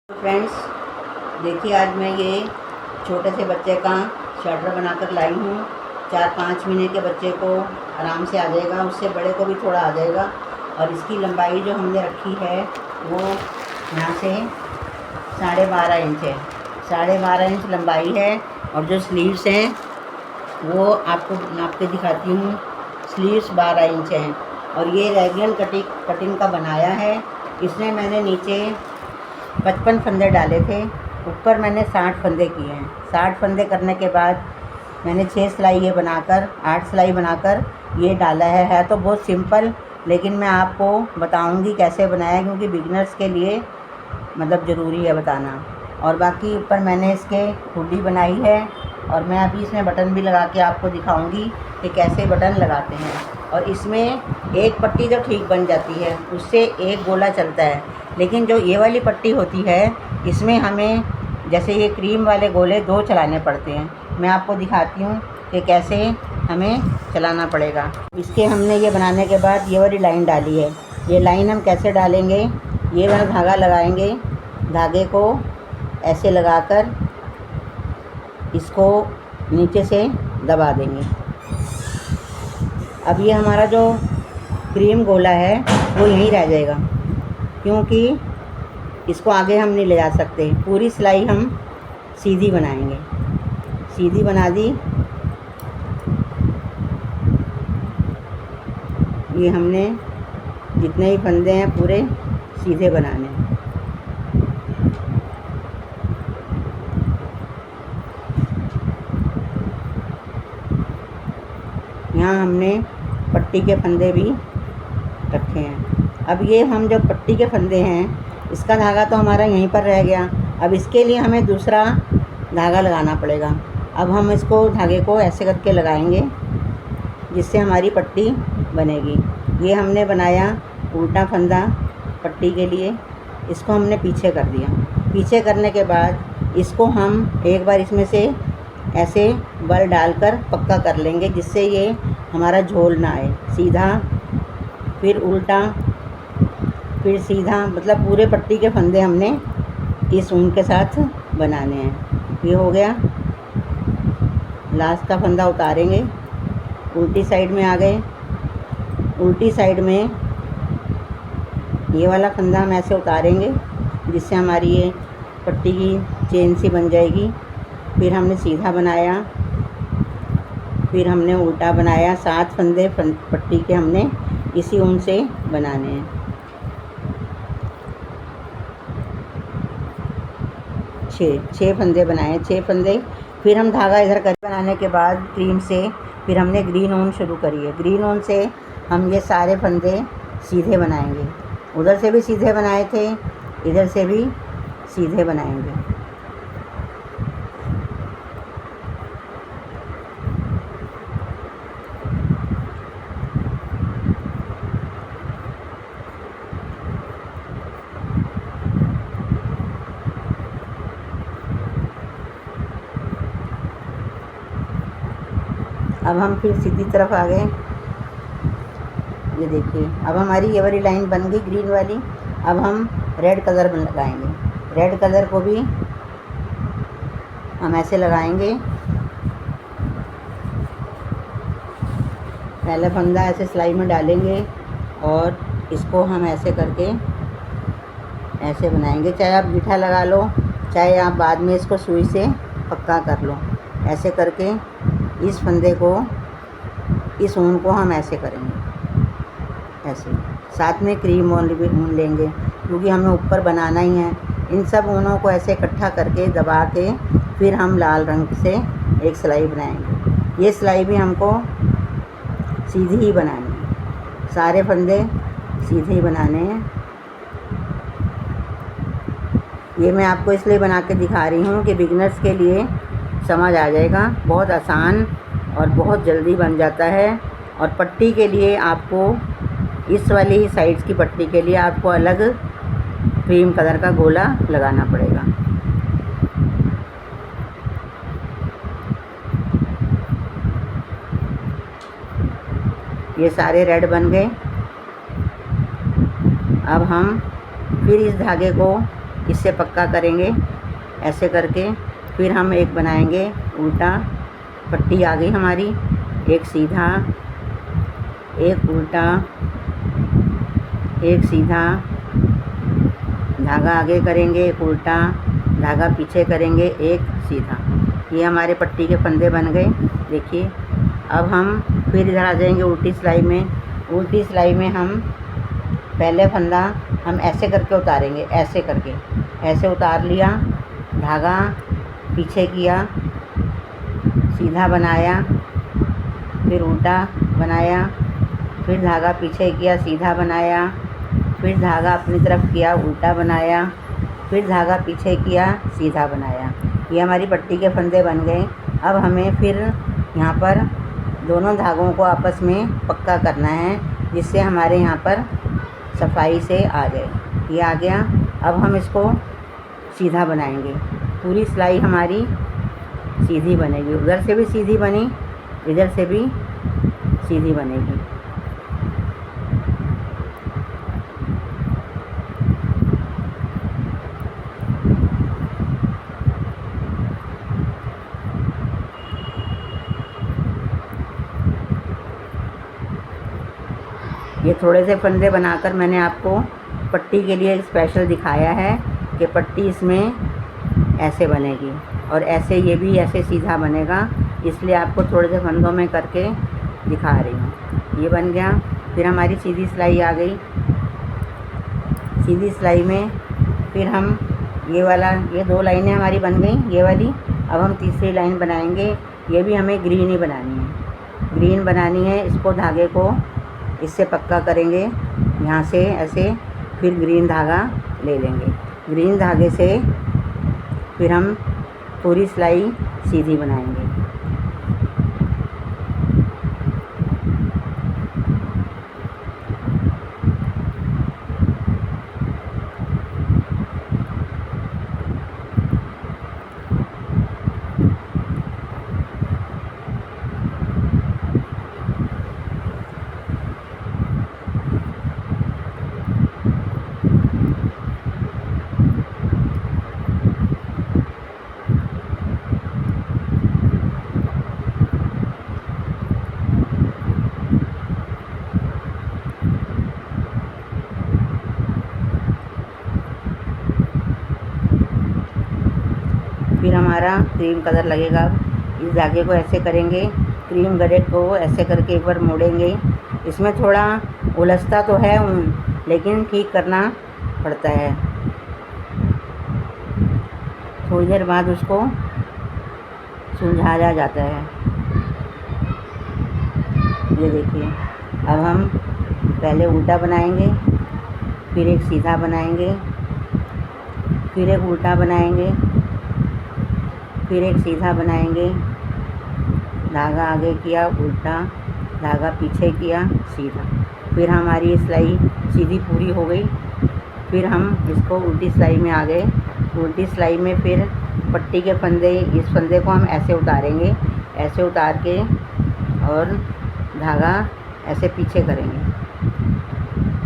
Friends, देखिए आज मैं ये छोटे से बच्चे का स्वेटर बनाकर लाई हूँ। 4-5 महीने के बच्चे को आराम से आ जाएगा, उससे बड़े को भी थोड़ा आ जाएगा। और इसकी लंबाई जो हमने रखी है वो यहाँ से 12.5 इंच है। 12.5 इंच लंबाई है। और जो स्लीव्स हैं वो आपको नाप के दिखाती हूँ। स्लीव्स 12 इंच हैं। और ये रेगुलर कटिंग का बनाया है। इसमें मैंने नीचे 55 फंदे डाले थे, ऊपर मैंने 60 फंदे किए हैं। 60 फंदे करने के बाद मैंने 6 सिलाई ये बनाकर 8 सिलाई बनाकर ये डाला है। तो बहुत सिंपल, लेकिन मैं आपको बताऊंगी कैसे बनाया, क्योंकि बिगिनर्स के लिए मतलब ज़रूरी है बताना। और बाकी ऊपर मैंने इसके हुडी बनाई है, और मैं अभी इसमें बटन भी लगा के आपको दिखाऊंगी कि कैसे बटन लगाते हैं। और इसमें एक पट्टी जो ठीक बन जाती है उससे एक गोला चलता है, लेकिन जो ये वाली पट्टी होती है इसमें हमें जैसे ये क्रीम वाले गोले 2 चलाने पड़ते हैं। मैं आपको दिखाती हूँ कि कैसे हमें चलाना पड़ेगा। इसके हमने ये बनाने के बाद ये वाली लाइन डाली है। ये लाइन हम कैसे डालेंगे, ये वाला धागा लगाएंगे, धागे को ऐसे लगाकर इसको नीचे से दबा देंगे। अब ये हमारा जो क्रीम गोला है वो यहीं रह जाएगा, क्योंकि इसको आगे हम नहीं ले जा सकते। पूरी सिलाई हम सीधी बनाएंगे। सीधी बना दी, ये हमने जितने ही फंदे हैं पूरे सीधे बनाने हैं। यहाँ हमने पट्टी के फंदे भी रखे हैं। अब ये हम जो पट्टी के फंदे हैं, इसका धागा तो हमारा यहीं पर रह गया। अब इसके लिए हमें दूसरा धागा लगाना पड़ेगा। अब हम इसको धागे को ऐसे करके लगाएंगे जिससे हमारी पट्टी बनेगी। ये हमने बनाया उल्टा फंदा पट्टी के लिए, इसको हमने पीछे कर दिया। पीछे करने के बाद इसको हम एक बार इसमें से ऐसे बल डालकर पक्का कर लेंगे, जिससे ये हमारा झोल ना आए। सीधा फिर उल्टा फिर सीधा, मतलब पूरे पट्टी के फंदे हमने इस ऊन के साथ बनाने हैं। ये हो गया। लास्ट का फंदा उतारेंगे, उल्टी साइड में आ गए। उल्टी साइड में ये वाला फंदा हम ऐसे उतारेंगे जिससे हमारी ये पट्टी की चेन सी बन जाएगी। फिर हमने सीधा बनाया, फिर हमने उल्टा बनाया। 7 फंदे पट्टी के हमने इसी ऊन से बनाने हैं। 6 फंदे बनाए, 6 फंदे। फिर हम धागा इधर कर बनाने के बाद क्रीम से फिर हमने ग्रीन ऊन शुरू करी है। ग्रीन ऊन से हम ये सारे फंदे सीधे बनाएंगे। उधर से भी सीधे बनाए थे, इधर से भी सीधे बनाएंगे। अब हम फिर सीधी तरफ आ गए। ये देखिए, अब हमारी ये वाली लाइन बन गई ग्रीन वाली। अब हम रेड कलर लगाएंगे। रेड कलर को भी हम ऐसे लगाएंगे। पहला फंदा ऐसे सिलाई में डालेंगे और इसको हम ऐसे करके ऐसे बनाएंगे। चाहे आप गीठा लगा लो, चाहे आप बाद में इसको सुई से पक्का कर लो। ऐसे करके इस फंदे को, इस ऊन को हम ऐसे करेंगे। ऐसे साथ में क्रीम ऊन भी लेंगे, क्योंकि हमें ऊपर बनाना ही है। इन सब ऊनों को ऐसे इकट्ठा करके दबा के फिर हम लाल रंग से एक सिलाई बनाएंगे। ये सिलाई भी हमको सीधी ही बनानी है। सारे फंदे सीधे ही बनाने हैं। ये मैं आपको इसलिए बना के दिखा रही हूँ कि बिगिनर्स के लिए समझ आ जाएगा। बहुत आसान और बहुत जल्दी बन जाता है। और पट्टी के लिए आपको इस वाली ही साइड्स की पट्टी के लिए आपको अलग क्रीम कलर का गोला लगाना पड़ेगा। ये सारे रेड बन गए। अब हम फिर इस धागे को इससे पक्का करेंगे ऐसे करके। फिर हम एक बनाएंगे उल्टा, पट्टी आ गई हमारी, एक सीधा, एक उल्टा, एक सीधा, धागा आगे करेंगे, एक उल्टा, धागा पीछे करेंगे, एक सीधा। ये हमारे पट्टी के फंदे बन गए। देखिए अब हम फिर इधर आ जाएंगे उल्टी सिलाई में। उल्टी सिलाई में हम पहले फंदा हम ऐसे करके उतारेंगे, ऐसे करके, ऐसे उतार लिया, धागा पीछे किया, सीधा बनाया, फिर उल्टा बनाया, फिर धागा पीछे किया, सीधा बनाया, फिर धागा अपनी तरफ किया, उल्टा बनाया, फिर धागा पीछे किया, सीधा बनाया। ये हमारी पट्टी के फंदे बन गए। अब हमें फिर यहाँ पर दोनों धागों को आपस में पक्का करना है, जिससे हमारे यहाँ पर सफाई से आ जाए। ये आ गया। अब हम इसको सीधा बनाएंगे। पूरी सिलाई हमारी सीधी बनेगी, उधर से भी सीधी बनी, इधर से भी सीधी बनेगी। ये थोड़े से फंदे बनाकर मैंने आपको पट्टी के लिए स्पेशल दिखाया है कि पट्टी इसमें ऐसे बनेगी और ऐसे ये भी ऐसे सीधा बनेगा, इसलिए आपको थोड़े से फंदों में करके दिखा रही हूँ। ये बन गया। फिर हमारी सीधी सिलाई आ गई। सीधी सिलाई में फिर हम ये वाला, ये 2 लाइनें हमारी बन गई, ये वाली। अब हम तीसरी लाइन बनाएंगे। ये भी हमें ग्रीन ही बनानी है, ग्रीन बनानी है। इसको धागे को इससे पक्का करेंगे, यहाँ से ऐसे, फिर ग्रीन धागा ले लेंगे। ग्रीन धागे से फिर हम पूरी सिलाई सीधी बनाएंगे। फिर हमारा क्रीम कलर लगेगा। इस धागे को ऐसे करेंगे, क्रीम गले को ऐसे करके एक बार मोड़ेंगे। इसमें थोड़ा उलझता तो है लेकिन ठीक करना पड़ता है। थोड़ी देर बाद उसको सुलझाया जाता है। ये देखिए, अब हम पहले उल्टा बनाएंगे, फिर एक सीधा बनाएंगे, फिर एक उल्टा बनाएंगे, फिर एक सीधा बनाएंगे, धागा आगे किया, उल्टा, धागा पीछे किया, सीधा। फिर हमारी ये सिलाई सीधी पूरी हो गई। फिर हम इसको उल्टी सिलाई में आ गए। उल्टी सिलाई में फिर पट्टी के फंदे, इस फंदे को हम ऐसे उतारेंगे, ऐसे उतार के और धागा ऐसे पीछे करेंगे,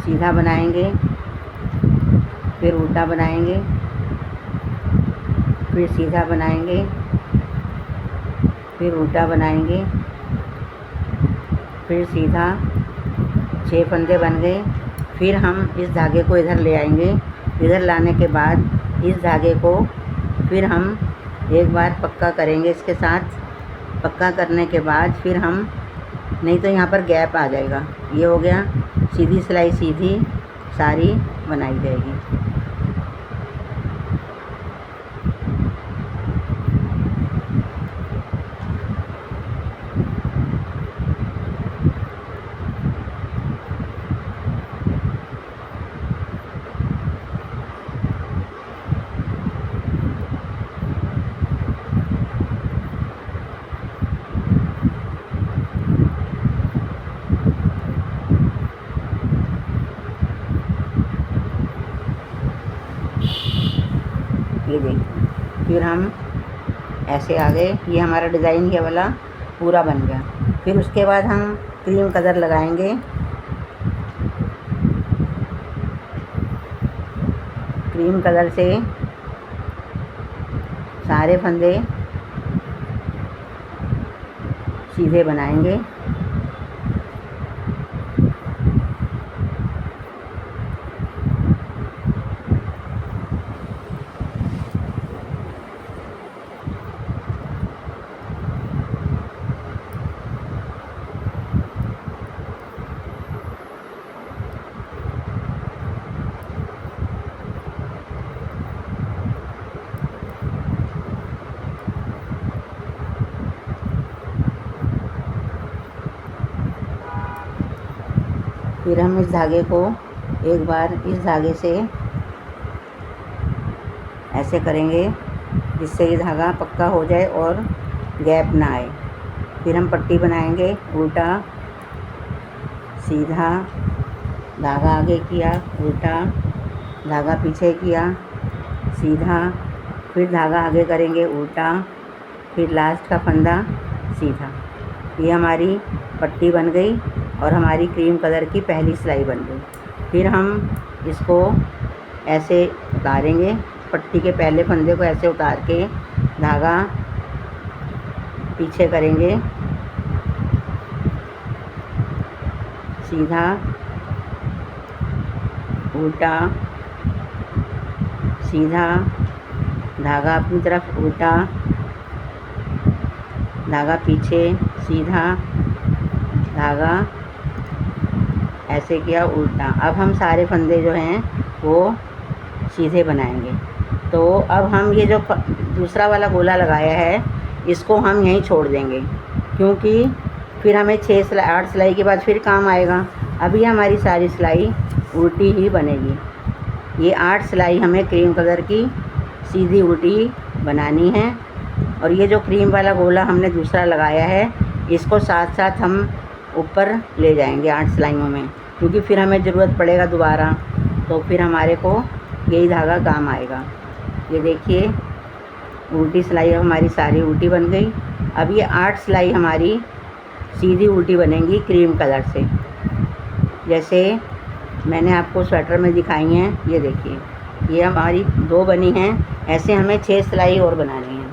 सीधा बनाएंगे, फिर उल्टा बनाएंगे, फिर सीधा बनाएंगे, फिर उल्टा बनाएंगे, फिर सीधा। 6 फंदे बन गए। फिर हम इस धागे को इधर ले आएंगे। इधर लाने के बाद इस धागे को फिर हम एक बार पक्का करेंगे इसके साथ। पक्का करने के बाद फिर हम, नहीं तो यहाँ पर गैप आ जाएगा। ये हो गया। सीधी सिलाई सीधी सारी बनाई जाएगी। ये देखिए, फिर हम ऐसे आ गए। ये हमारा डिज़ाइन ये वाला पूरा बन गया। फिर उसके बाद हम क्रीम कलर लगाएंगे। क्रीम कलर से सारे फंदे सीधे बनाएंगे। फिर हम इस धागे को एक बार इस धागे से ऐसे करेंगे जिससे ये धागा पक्का हो जाए और गैप ना आए। फिर हम पट्टी बनाएंगे, उल्टा सीधा, धागा आगे किया, उल्टा, धागा पीछे किया, सीधा, फिर धागा आगे करेंगे, उल्टा, फिर लास्ट का फंदा सीधा। ये हमारी पट्टी बन गई और हमारी क्रीम कलर की पहली सिलाई बन गई। फिर हम इसको ऐसे उतारेंगे, पट्टी के पहले फंदे को ऐसे उतार के धागा पीछे करेंगे, सीधा, उल्टा, सीधा, धागा अपनी तरफ, उल्टा, धागा पीछे, सीधा, धागा ऐसे किया, उल्टा। अब हम सारे फंदे जो हैं वो सीधे बनाएंगे। तो अब हम ये जो दूसरा वाला गोला लगाया है इसको हम यहीं छोड़ देंगे, क्योंकि फिर हमें 8 सिलाई के बाद फिर काम आएगा। अभी हमारी सारी सिलाई उल्टी ही बनेगी। ये 8 सिलाई हमें क्रीम कलर की सीधी उल्टी बनानी है। और ये जो क्रीम वाला गोला हमने दूसरा लगाया है इसको साथ साथ हम ऊपर ले जाएंगे 8 सिलाइयों में, क्योंकि फिर हमें ज़रूरत पड़ेगा दोबारा, तो फिर हमारे को यही धागा काम आएगा। ये देखिए उल्टी सिलाई हमारी सारी उल्टी बन गई। अब ये 8 सिलाई हमारी सीधी उल्टी बनेंगी क्रीम कलर से, जैसे मैंने आपको स्वेटर में दिखाई हैं। ये देखिए ये हमारी 2 बनी हैं, ऐसे हमें 6 सिलाई और बनानी है।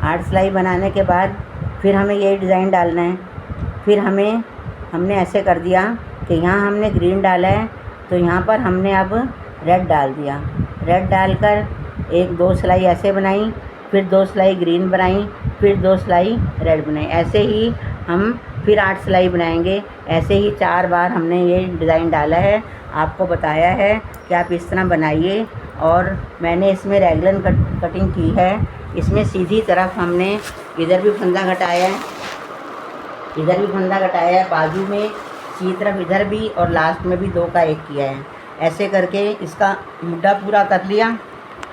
8 सिलाई बनाने के बाद फिर हमें यही डिज़ाइन डालना है। फिर हमने ऐसे कर दिया कि यहाँ हमने ग्रीन डाला है तो यहाँ पर हमने अब रेड डाल दिया। रेड डालकर 1-2 सिलाई ऐसे बनाई, फिर 2 सिलाई ग्रीन बनाई, फिर 2 सिलाई रेड बनाई। ऐसे ही हम फिर 8 सिलाई बनाएंगे। ऐसे ही 4 बार हमने ये डिज़ाइन डाला है, आपको बताया है कि आप इस तरह बनाइए। और मैंने इसमें रेगुलर कटिंग की है। इसमें सीधी तरफ हमने इधर भी फंदा घटाया है, इधर भी फंदा घटाया है, बाजू में सीधी तरफ इधर भी, और लास्ट में भी 2 का 1 किया है। ऐसे करके इसका मुड्ढा पूरा कर लिया।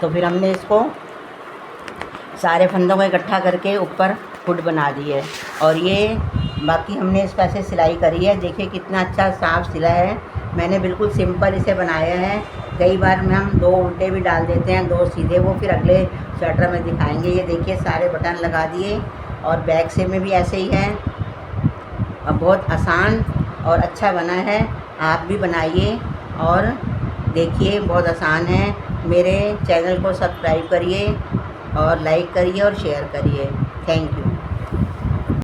तो फिर हमने इसको सारे फंदों को इकट्ठा करके ऊपर हुड बना दी है। और ये बाकी हमने इस पर से सिलाई करी है। देखिए कितना अच्छा साफ सिला है। मैंने बिल्कुल सिंपल इसे बनाया है। कई बार में हम 2 उल्टे भी डाल देते हैं, 2 सीधे, वो फिर अगले स्वेटर में दिखाएंगे। ये देखिए सारे बटन लगा दिए और बैक से में भी ऐसे ही है। अब बहुत आसान और अच्छा बना है, आप भी बनाइए और देखिए बहुत आसान है। मेरे चैनल को सब्सक्राइब करिए और लाइक करिए और शेयर करिए। Thank you.